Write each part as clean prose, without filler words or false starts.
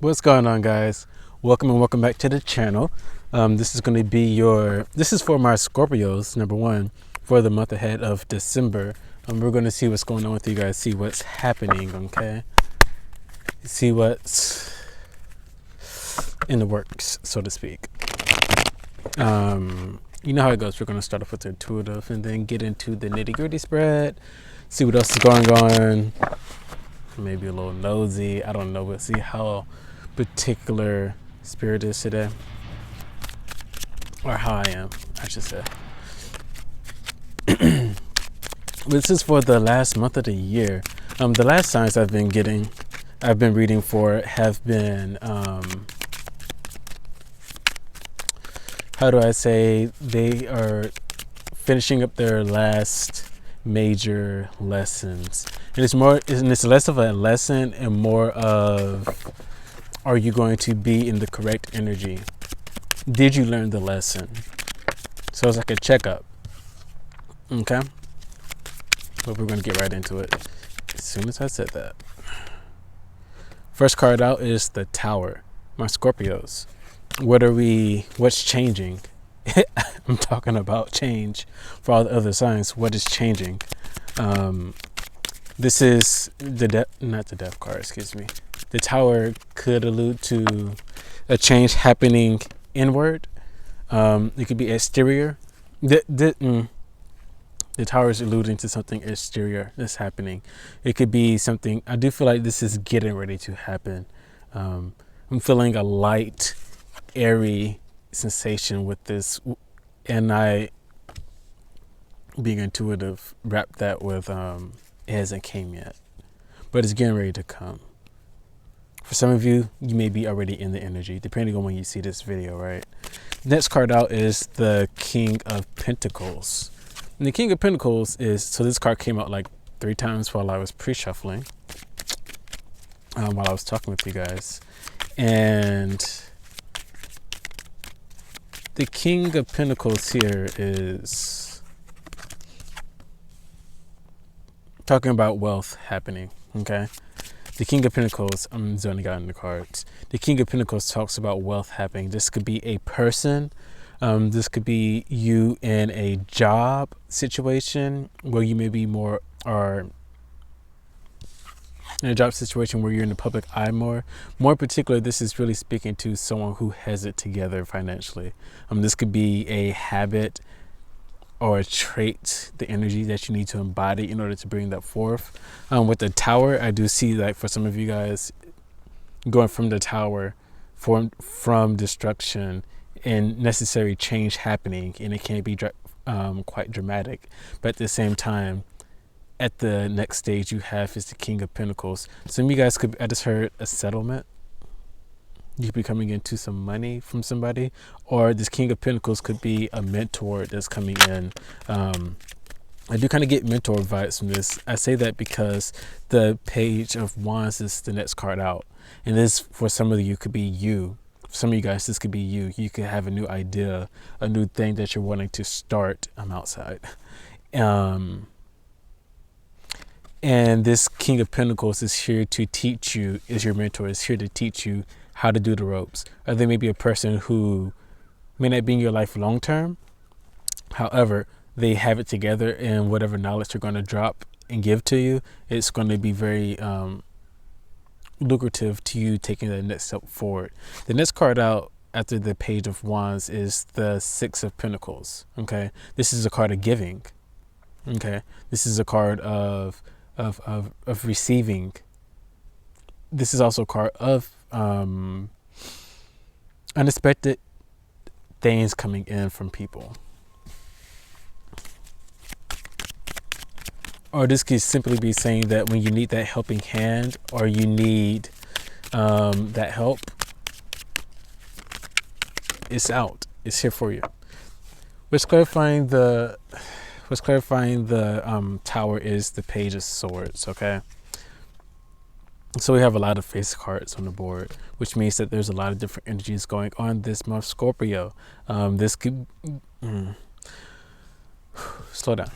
What's going on, guys? Welcome back to the channel. This is going to be this is for my Scorpios, number one, for the month ahead of December. We're going to see what's going on with you guys, see what's happening, okay? See what's in the works, so to speak. You know how it goes. We're going to start off with the intuitive and then get into the nitty-gritty spread, see what else is going on. Maybe a little nosy, I don't know, but see how particular spirit is today, or how I am, I should say. This is for the last month of the year. The last signs I've been reading for have been, how do I say, they are finishing up their last major lessons, and it's less of a lesson and more of, are you going to be in the correct energy? Did you learn the lesson? So it's like a checkup. Okay? But we're going to get right into it as soon as I said that. First card out is the Tower. My Scorpios. What's changing? I'm talking about change for all the other signs. What is changing? This is not the death card, excuse me. The Tower could allude to a change happening inward. It could be exterior. The Tower is alluding to something exterior that's happening. It could be something, I do feel like this is getting ready to happen. I'm feeling a light, airy sensation with this, and I, being intuitive, wrap that with it hasn't came yet, but it's getting ready to come. For some of you, you may be already in the energy, depending on when you see this video, right? Next card out is the King of Pentacles. And the King of Pentacles so this card came out like 3 times while I was pre-shuffling, while I was talking with you guys. And the King of Pentacles here is talking about wealth happening, okay? The King of Pentacles, I'm zoning out in the cards. The King of Pentacles talks about wealth happening. This could be a person. This could be you in a job situation where you may be more, or in a job situation where you're in the public eye more. More particular, this is really speaking to someone who has it together financially. This could be a habit or a trait, the energy that you need to embody in order to bring that forth. With the Tower, I do see, like, for some of you guys, going from the Tower, from destruction and necessary change happening, and it can be quite dramatic. But at the same time, at the next stage you have is the King of Pentacles. Some of you guys I just heard a settlement. You could be coming into some money from somebody, or this King of Pentacles could be a mentor that's coming in. I do kind of get mentor vibes from this. I say that because the Page of Wands is the next card out, and this, for some of you, could be you. For some of you guys, this could be you. You could have a new idea, a new thing that you're wanting to start. I'm outside. And this King of Pentacles is here to teach you, is your mentor, is here to teach you how to do the ropes. Or there may be a person who may not be in your life long term. However, they have it together, and whatever knowledge they're going to drop and give to you, it's going to be very lucrative to you taking the next step forward. The next card out after the Page of Wands is the Six of Pentacles. Okay, this is a card of giving. Okay, this is a card of receiving. This is also a card of unexpected things coming in from people. Or this could simply be saying that when you need that helping hand, or you need that help, it's out. It's here for you. What's clarifying the Tower is the Page of Swords, okay? So we have a lot of face cards on the board, which means that there's a lot of different energies going on this month, Scorpio. This could slow down.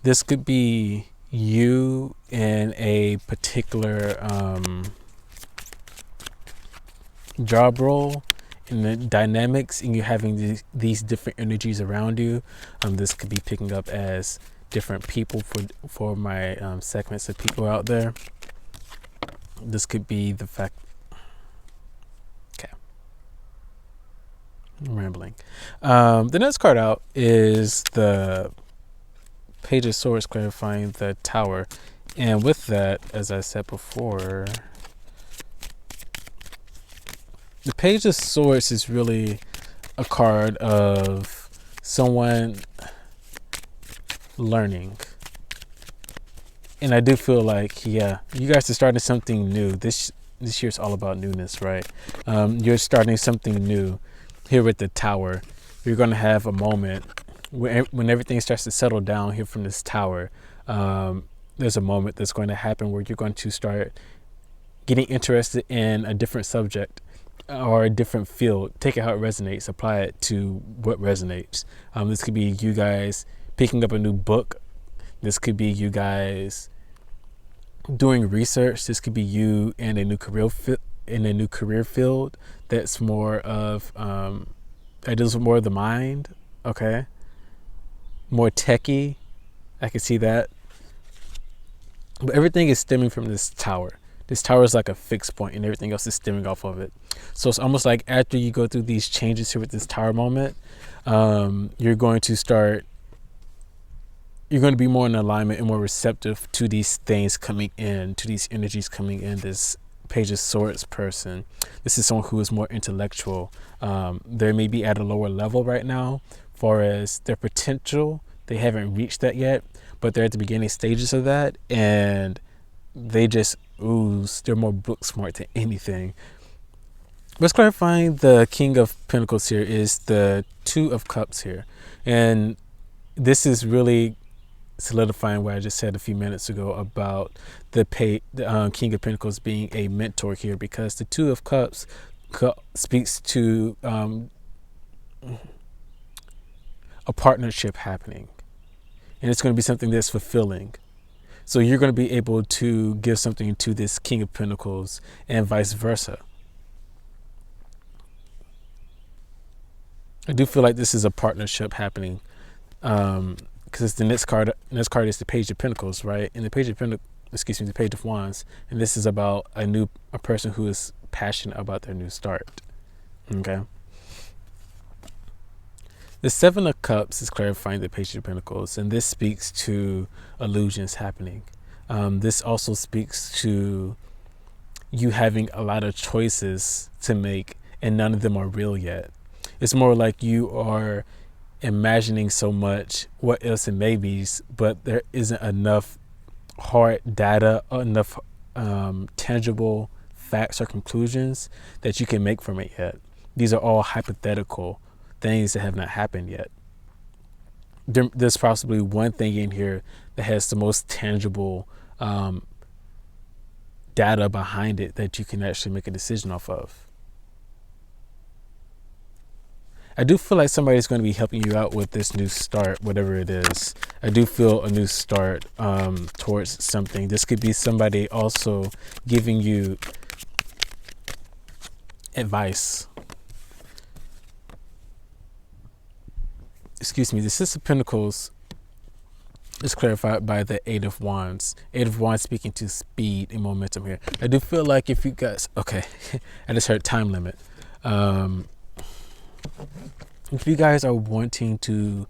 This could be you in a particular job role and the dynamics, and you having these different energies around you. This could be picking up as different people for my segments of people out there. This could be the fact. Okay, I'm rambling. The next card out is the Page of Swords, clarifying the Tower. And with that, as I said before, the Page of Swords is really a card of someone learning. And I do feel like, yeah, you guys are starting something new. This year's all about newness, right? You're starting something new here with the Tower. You're going to have a moment when everything starts to settle down here from this Tower. There's a moment that's going to happen where you're going to start getting interested in a different subject or a different field. Take it how it resonates, apply it to what resonates. This could be you guys picking up a new book. This could be you guys doing research. This could be you in a new career field that's more of that deals with more of the mind. Okay, more techie. I can see that. But everything is stemming from this Tower. This Tower is like a fixed point, and everything else is stemming off of it. So it's almost like after you go through these changes here with this Tower moment, you're going to be more in alignment and more receptive to these things coming in, to these energies coming in. This Page of Swords person, this is someone who is more intellectual. They may be at a lower level right now, far as their potential. They haven't reached that yet, but they're at the beginning stages of that, and they just ooze. They're more book smart than anything. What's clarifying the King of Pentacles here is the Two of Cups here, and this is really solidifying what I just said a few minutes ago about the King of Pentacles being a mentor here, because the Two of Cups speaks to a partnership happening, and it's going to be something that's fulfilling. So you're going to be able to give something to this King of Pentacles and vice versa. I do feel like this is a partnership happening, because the next card is the Page of Pentacles, right? And the Page of Wands, and this is about a person who is passionate about their new start. Okay. The Seven of Cups is clarifying the Page of Pentacles, and this speaks to illusions happening. This also speaks to you having a lot of choices to make, and none of them are real yet. It's more like you are imagining so much what ifs and maybes, but there isn't enough hard data, enough tangible facts or conclusions that you can make from it yet. These are all hypothetical things that have not happened yet. There's possibly one thing in here that has the most tangible data behind it that you can actually make a decision off of. I do feel like somebody's going to be helping you out with this new start, whatever it is. I do feel a new start towards something. This could be somebody also giving you advice. Excuse me, the Six of Pentacles is clarified by the Eight of Wands. Eight of Wands speaking to speed and momentum here. I do feel like if you guys, okay, I just heard time limit. If you guys are wanting to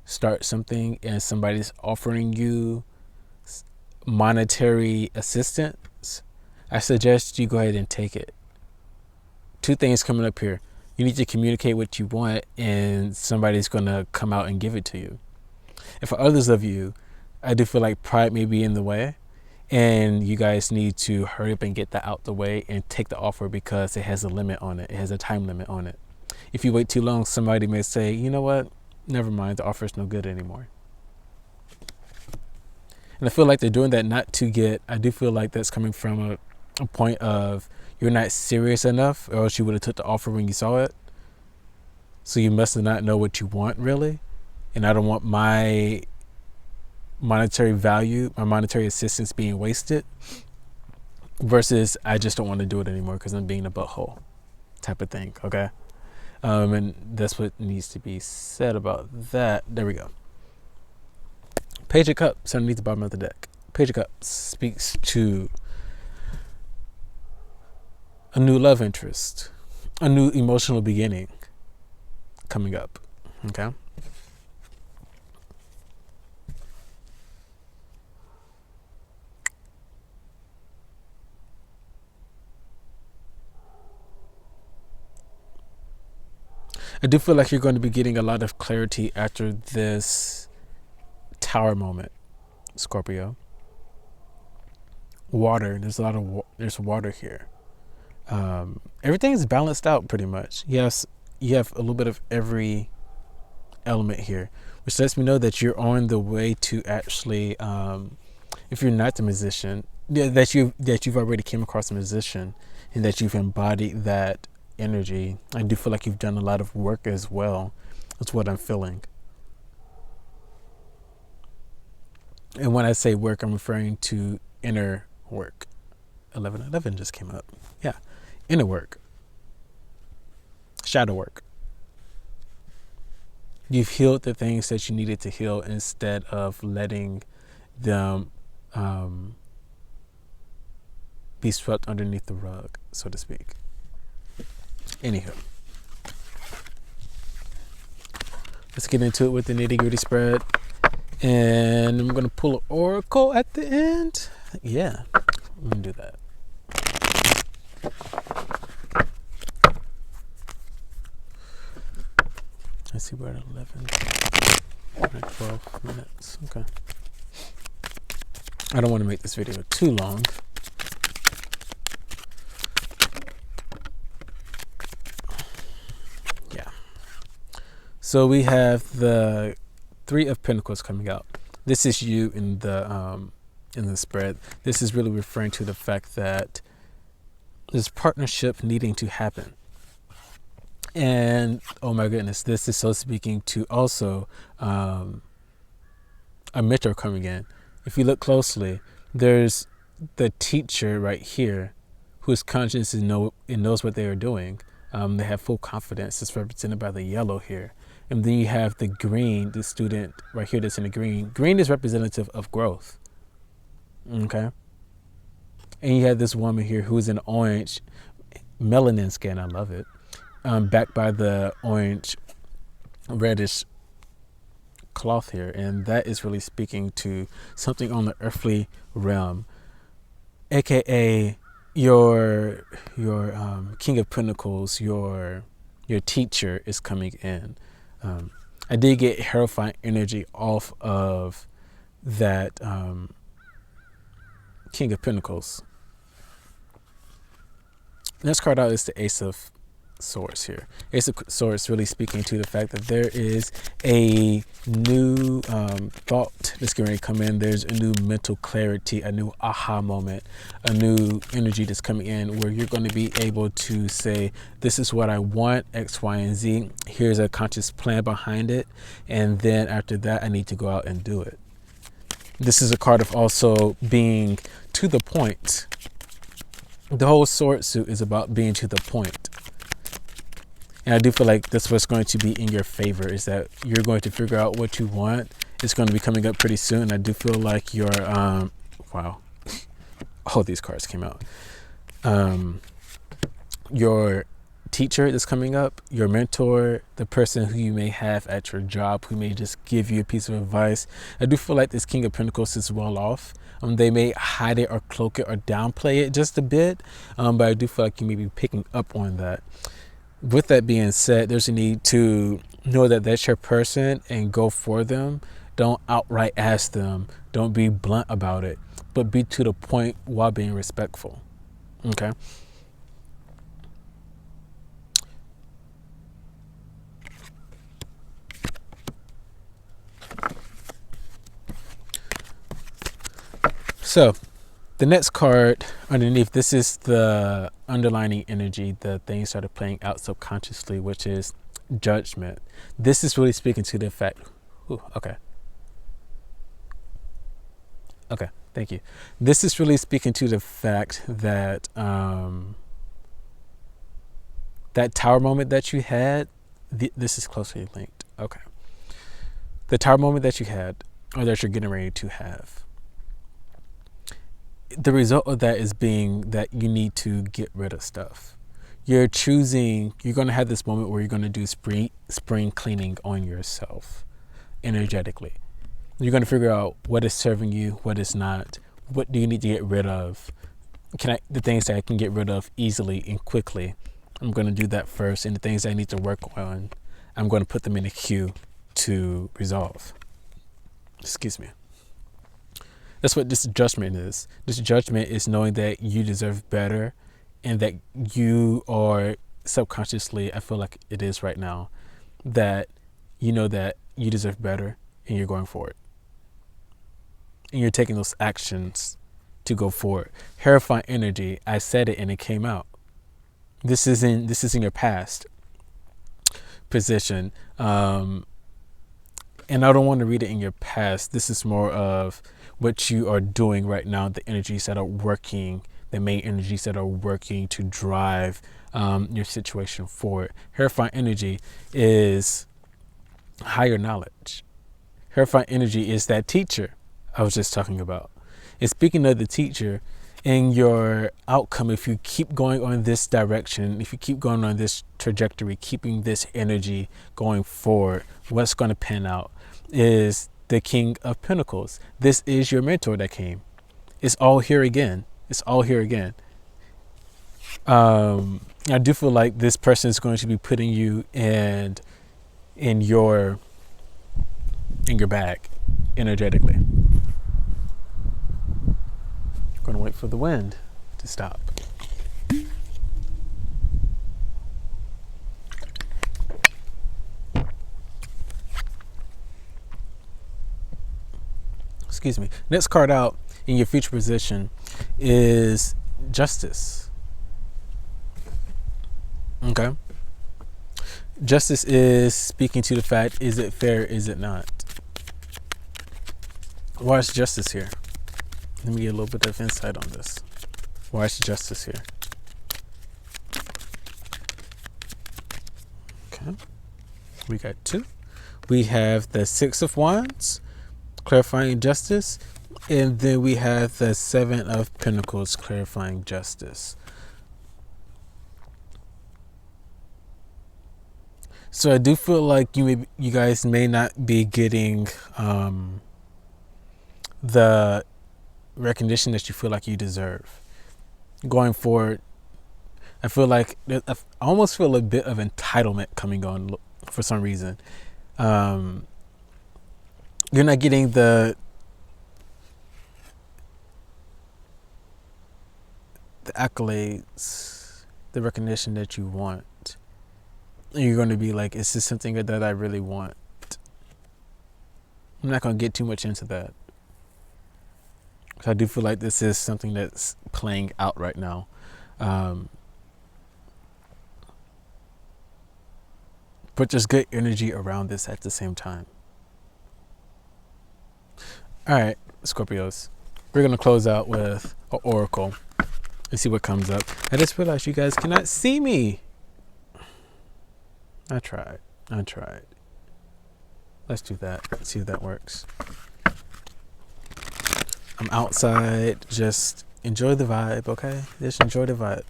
start something and somebody's offering you monetary assistance, I suggest you go ahead and take it. Two things coming up here. You need to communicate what you want, and somebody's going to come out and give it to you. And for others of you, I do feel like pride may be in the way, and you guys need to hurry up and get that out the way and take the offer, because it has a limit on it. It has a time limit on it. If you wait too long, somebody may say, you know what, never mind, the offer is no good anymore. And I feel like they're doing that not to get, I do feel like that's coming from a point of you're not serious enough, or else you would have took the offer when you saw it. So you must not know what you want really. And I don't want my monetary value, my monetary assistance being wasted, versus I just don't want to do it anymore because I'm being a butthole type of thing. Okay. And that's what needs to be said about that. There we go. Page of Cups underneath the bottom of the deck. Page of Cups speaks to a new love interest, a new emotional beginning coming up. Okay. I do feel like you're going to be getting a lot of clarity after this Tower moment, Scorpio. Water. There's a lot of there's water here. Everything is balanced out pretty much. Yes, you have a little bit of every element here, which lets me know that you're on the way to actually, if you're not the musician, that you've already came across a musician and that you've embodied that energy. I do feel like you've done a lot of work as well. That's what I'm feeling. And when I say work, I'm referring to inner work. 1111 just came up. Yeah, inner work, shadow work. You've healed the things that you needed to heal instead of letting them be swept underneath the rug, so to speak. Anywho, let's get into it with the nitty-gritty spread. And I'm going to pull an oracle at the end. Yeah, I'm going to do that. Let's see, we're at 11, 12 minutes. Okay. I don't want to make this video too long. Yeah. So we have the Three of Pentacles coming out. This is you in the spread. This is really referring to the fact that there's partnership needing to happen. And oh my goodness, this is so speaking to also a mentor coming in. If you look closely, there's the teacher right here who's conscious and knows what they are doing. They have full confidence. It's represented by the yellow here. And then you have the green, the student right here that's in the green. Green is representative of growth. Okay. And you have this woman here who's in orange, melanin skin. I love it. Backed by the orange, reddish cloth here. And that is really speaking to something on the earthly realm, aka your King of Pentacles, your teacher is coming in. I did get Hierophant energy off of that King of Pentacles. Next card out is the Ace of Swords here. Ace of Swords really speaking to the fact that there is a new thought that's going to come in. There's a new mental clarity, a new aha moment, a new energy that's coming in where you're going to be able to say, this is what I want, X, Y, and Z. Here's a conscious plan behind it. And then after that, I need to go out and do it. This is a card of also being to the point. The whole sword suit is about being to the point. And I do feel like that's what's going to be in your favor, is that you're going to figure out what you want. It's going to be coming up pretty soon. I do feel like your, wow, all these cards came out. Your teacher that's coming up, your mentor, the person who you may have at your job who may just give you a piece of advice. I do feel like this King of Pentacles is well off. They may hide it or cloak it or downplay it just a bit, but I do feel like you may be picking up on that. With that being said, there's a need to know that that's your person and go for them. Don't outright ask them. Don't be blunt about it, but be to the point while being respectful. Okay. So the next card underneath, this is the underlining energy, the things that are playing out subconsciously, which is judgment. This is really speaking to the fact, okay, thank you. This is really speaking to the fact that that tower moment that you had, this is closely linked. Okay. The tower moment that you had, or that you're getting ready to have, the result of that is being that you need to get rid of stuff. You're going to have this moment where you're going to do spring cleaning on yourself energetically. You're going to figure out what is serving you, what is not, what do you need to get rid of. The things that I can get rid of easily and quickly, I'm going to do that first. And the things I need to work on, I'm going to put them in a queue to resolve. Excuse me. That's what this judgment is. This judgment is knowing that you deserve better, and that you are subconsciously, I feel like it is right now, that you know that you deserve better and you're going for it. And you're taking those actions to go forward. Terrifying energy, I said it and it came out. This is in your past position. And I don't want to read it in your past. This is more of what you are doing right now, the energies that are working, the main energies that are working to drive your situation forward. Terrifying energy is higher knowledge. Terrifying energy is that teacher I was just talking about. And speaking of the teacher, in your outcome, if you keep going on this direction, if you keep going on this trajectory, keeping this energy going forward, what's going to pan out is the King of Pentacles. This is your mentor that came. It's all here again. It's all here again. I do feel like this person is going to be putting you in your bag energetically. I'm going to wait for the wind to stop. Excuse me. Next card out in your future position is Justice. Okay. Justice is speaking to the fact, is it fair, is it not? Why is Justice here? Let me get a little bit of insight on this. Why is Justice here? Okay. We got 2. We have the 6 of Wands, clarifying justice. And then we have the 7 of Pentacles, clarifying justice. So I do feel like you guys may not be getting the recognition that you feel like you deserve. Going forward, I feel like I almost feel a bit of entitlement coming on for some reason. You're not getting the accolades, the recognition that you want. And you're going to be like, is this something that I really want? I'm not going to get too much into that. I do feel like this is something that's playing out right now. But there's good energy around this at the same time. All right, Scorpios. We're going to close out with an oracle and see what comes up. I just realized you guys cannot see me. I tried. Let's do that. Let's see if that works. I'm outside. Just enjoy the vibe, okay? Just enjoy the vibe.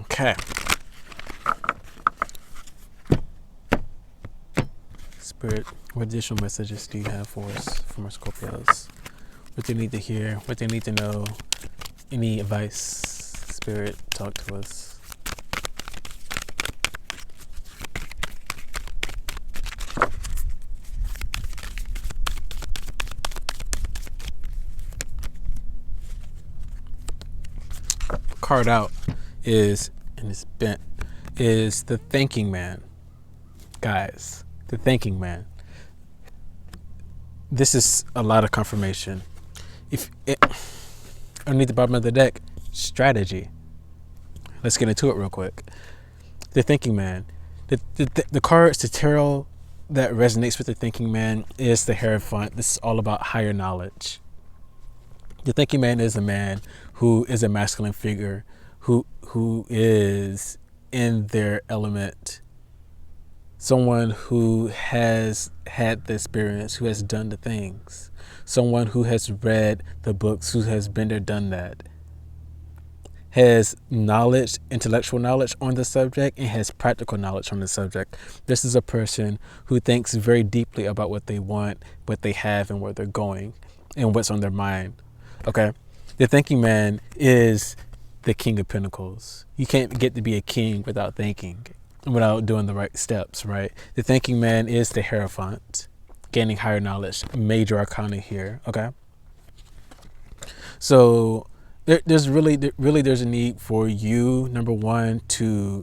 Okay. Spirit, what additional messages do you have for us, from our Scorpios? What they need to hear, what they need to know, any advice? Spirit, talk to us. Card out is, and it's bent, is the thinking man. Guys, the thinking man. This is a lot of confirmation. Underneath the bottom of the deck, strategy. Let's get into it real quick. The thinking man. The cards, the tarot that resonates with the thinking man is the Hierophant. This is all about higher knowledge. The thinking man is a man who is a masculine figure, who is in their element, someone who has had the experience, who has done the things, someone who has read the books, who has been there, done that, has knowledge, intellectual knowledge on the subject, and has practical knowledge on the subject. This is a person who thinks very deeply about what they want, what they have, and where they're going, and what's on their mind. Okay? The thinking man is the King of Pentacles. You can't get to be a king without thinking, without doing the right steps, right? The thinking man is the Hierophant, gaining higher knowledge, major arcana here, okay? So there's a need for you, number one,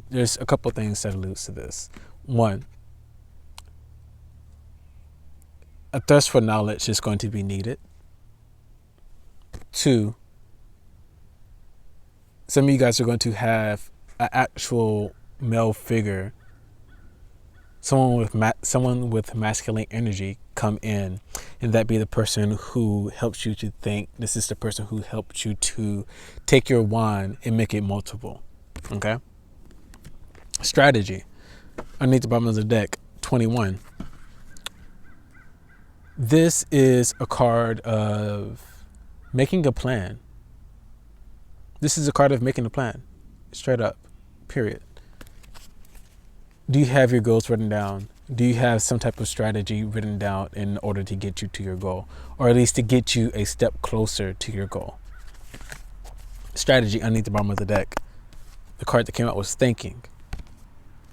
there's a couple things that alludes to this. One, a thirst for knowledge is going to be needed. Two, some of you guys are going to have an actual male figure, someone with masculine energy come in, and that be the person who helps you to think. This is the person who helps you to take your wand and make it multiple. Okay? Strategy. Underneath the bottom of the deck, 21. This is a card of making a plan. This is a card of making a plan. Straight up. Period. Do you have your goals written down? Do you have some type of strategy written down in order to get you to your goal, or at least to get you a step closer to your goal? Strategy underneath the bottom of the deck. The card that came out was thinking.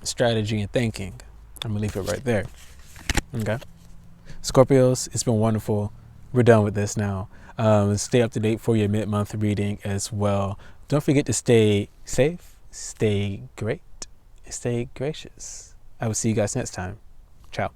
Strategy and thinking. I'm going to leave it right there. Okay. Scorpios, it's been wonderful. We're done with this now. Stay up to date for your mid-month reading as well. Don't forget to stay safe, stay great, stay gracious. I will see you guys next time. Ciao.